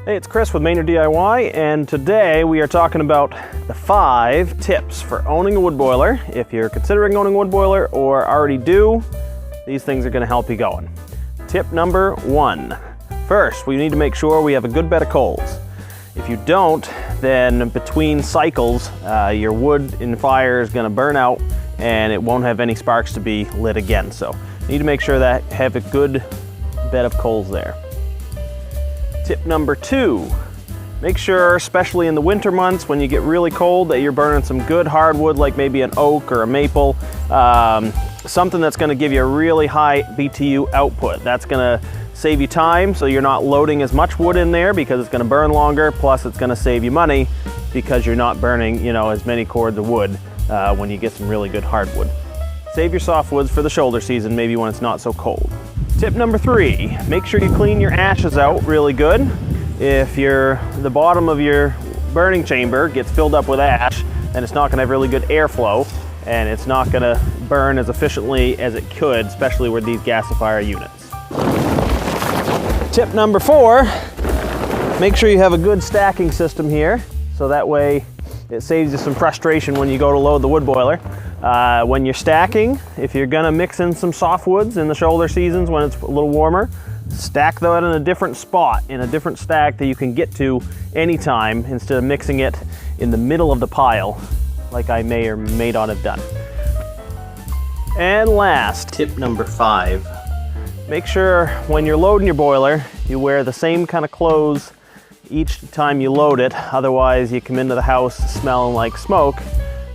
Hey, it's Chris with Maynard DIY, and today we are talking about the 5 tips for owning a wood boiler. If you're considering owning a wood boiler or already do, these things are going to help you going. Tip number 1. First, we need to make sure we have a good bed of coals. If you don't, then between cycles, your wood in the fire is going to burn out and it won't have any sparks to be lit again. So you need to make sure that you have a good bed of coals there. Tip number 2, make sure, especially in the winter months when you get really cold, that you're burning some good hardwood like maybe an oak or a maple, something that's going to give you a really high BTU output. That's going to save you time, so you're not loading as much wood in there because it's going to burn longer, plus it's going to save you money because you're not burning, as many cords of wood when you get some really good hardwood. Save your softwoods for the shoulder season, maybe when it's not so cold. Tip number 3, make sure you clean your ashes out really good. If the bottom of your burning chamber gets filled up with ash, then it's not going to have really good airflow and it's not going to burn as efficiently as it could, especially with these gasifier units. Tip number 4, make sure you have a good stacking system here, so that way it saves you some frustration when you go to load the wood boiler. When you're stacking, if you're gonna mix in some softwoods in the shoulder seasons when it's a little warmer, stack that in a different spot, in a different stack that you can get to anytime, instead of mixing it in the middle of the pile like I may or may not have done. And last, tip number 5, make sure when you're loading your boiler, you wear the same kind of clothes each time you load it, otherwise you come into the house smelling like smoke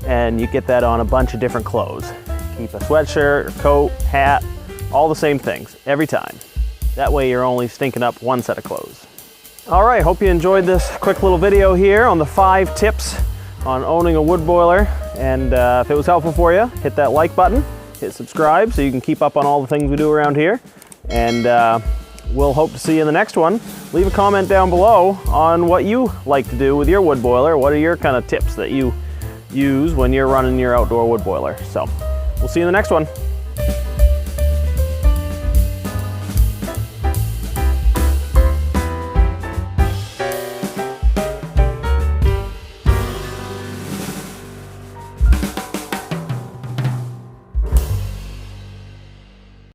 and you get that on a bunch of different clothes. Keep a sweatshirt, or coat, hat, all the same things, every time. That way you're only stinking up one set of clothes. All right, hope you enjoyed this quick little video here on the 5 tips on owning a wood boiler. And if it was helpful for you, hit that like button, hit subscribe so you can keep up on all the things we do around here. And we'll hope to see you in the next one. Leave a comment down below on what you like to do with your wood boiler. What are your kind of tips that you use when you're running your outdoor wood boiler? So we'll see you in the next one.